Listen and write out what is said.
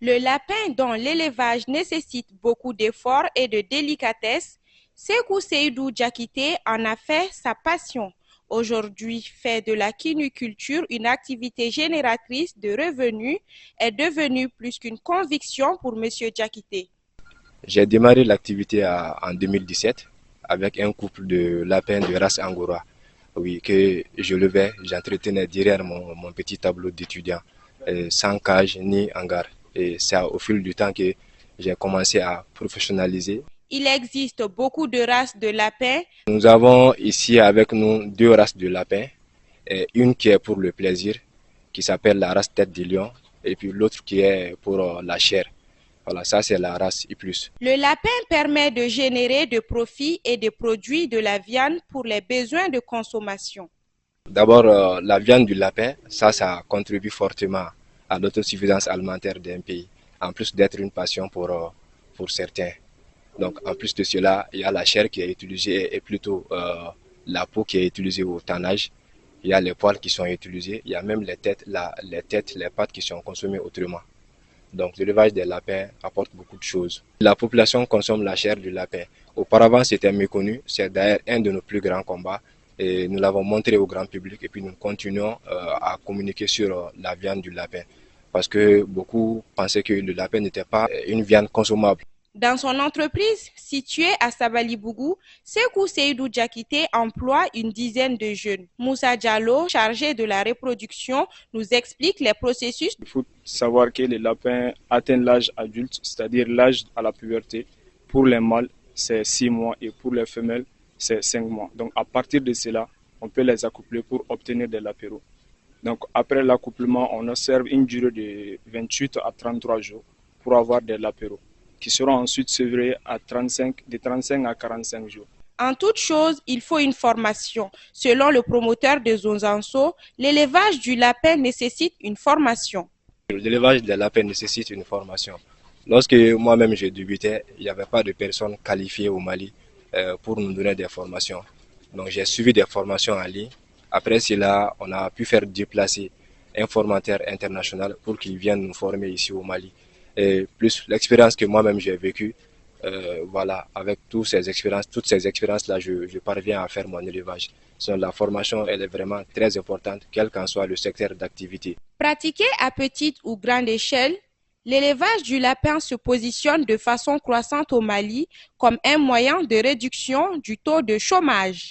Le lapin dont l'élevage nécessite beaucoup d'efforts et de délicatesse, Sékou Seydou Diakité en a fait sa passion. Aujourd'hui, fait de la quiniculture une activité génératrice de revenus, est devenue plus qu'une conviction pour M. Diakité. J'ai démarré l'activité en 2017 avec un couple de lapins de race Angora. Oui, que je levais, j'entretenais derrière mon petit tableau d'étudiant, sans cage ni hangar. Et c'est au fil du temps que j'ai commencé à professionnaliser. Il existe beaucoup de races de lapins. Nous avons ici avec nous deux races de lapins, et une qui est pour le plaisir, qui s'appelle la race tête de lion, et puis l'autre qui est pour la chair. Voilà, ça c'est la race I+. Le lapin permet de générer de profits et de produire de la viande pour les besoins de consommation. D'abord, la viande du lapin, ça contribue fortement à l'autosuffisance alimentaire d'un pays, en plus d'être une passion pour certains. Donc, en plus de cela, il y a la chair qui est utilisée et plutôt la peau qui est utilisée au tannage. Il y a les poils qui sont utilisés, il y a même les têtes, les pattes qui sont consommées autrement. Donc, l'élevage des lapins apporte beaucoup de choses. La population consomme la chair du lapin. Auparavant, c'était méconnu. C'est d'ailleurs un de nos plus grands combats. Et nous l'avons montré au grand public et puis nous continuons à communiquer sur la viande du lapin. Parce que beaucoup pensaient que le lapin n'était pas une viande consommable. Dans son entreprise située à Sabalibougou, Sékou Seydou Diakité emploie une dizaine de jeunes. Moussa Diallo, chargé de la reproduction, nous explique les processus. Il faut savoir que les lapins atteignent l'âge adulte, c'est-à-dire l'âge à la puberté. Pour les mâles, c'est 6 mois et pour les femelles, c'est 5 mois. Donc à partir de cela, on peut les accoupler pour obtenir des lapéraux. Donc après l'accouplement, on observe une durée de 28 à 33 jours pour avoir des lapéraux, qui seront ensuite sevrés de 35 à 45 jours. En toute chose, il faut une formation. Selon le promoteur de Zonzanso, l'élevage du lapin nécessite une formation. L'élevage des lapins nécessite une formation. Lorsque moi-même je débutais, il n'y avait pas de personnes qualifiées au Mali pour nous donner des formations. Donc j'ai suivi des formations en ligne. Après cela, on a pu faire déplacer un formateur international pour qu'il vienne nous former ici au Mali. Et plus l'expérience que moi-même j'ai vécue, voilà, avec toutes ces expériences-là, je parviens à faire mon élevage. Donc, la formation, elle est vraiment très importante, quel qu'en soit le secteur d'activité. Pratiqué à petite ou grande échelle, l'élevage du lapin se positionne de façon croissante au Mali comme un moyen de réduction du taux de chômage.